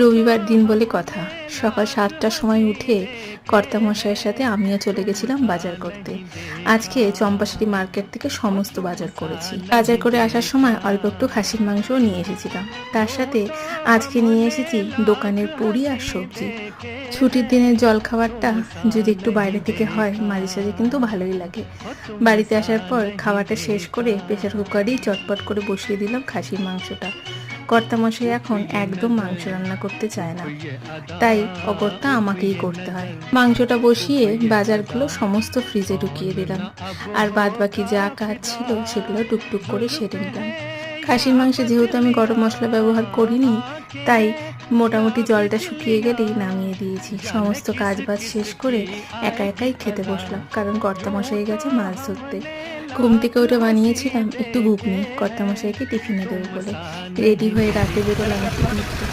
রবিবার দিন বলে কথা, সকাল 7টার সময় উঠে কর্তামশাইয়ের সাথে আমিও চলে গেছিলাম বাজার করতে। আজকে চম্পাশাড়ি মার্কেট থেকে সমস্ত বাজার করেছি। বাজার করে আসার সময় অল্প একটু খাসির মাংসও নিয়ে এসেছিলাম। তার সাথে আজকে নিয়ে এসেছি দোকানের পুরি আর সবজি। ছুটির দিনের জল খাবারটা যদি একটু বাইরে থেকে হয় মাঝে সাঝে কিন্তু ভালোই লাগে। বাড়িতে আসার পর খাওয়াটা শেষ করে প্রেসার কুকারেই চটপট করে বসিয়ে দিলাম খাসির মাংসটা। কর্তামশাই এখন একদম মাংস রান্না করতে চায় না, তাই অগত্যা আমাকেই করতে হয়। মাংসটা বসিয়ে বাজারগুলো সমস্ত ফ্রিজে ঢুকিয়ে দিলাম, আর বাদ বাকি যা কাজ ছিল সেগুলো টুকটুক করে সেরে নিলাম। খাসির মাংসে যেহেতু আমি গরম মশলা ব্যবহার করিনি, তাই মোটামুটি জলটা শুকিয়ে গেলেই নামিয়ে দিয়েছি। সমস্ত কাজ বাজ শেষ করে একা একাই খেতে বসলাম, কারণ কর্তামশাই গেছে মাছ ধরতে। ঘুম থেকে উঠে বানিয়েছিলাম একটু ঘুগনি, কর্তামশাইকে টিফিনে দেবো বলে। রেডি হয়ে রাতে বেরোলাম একটু ঘুরতে।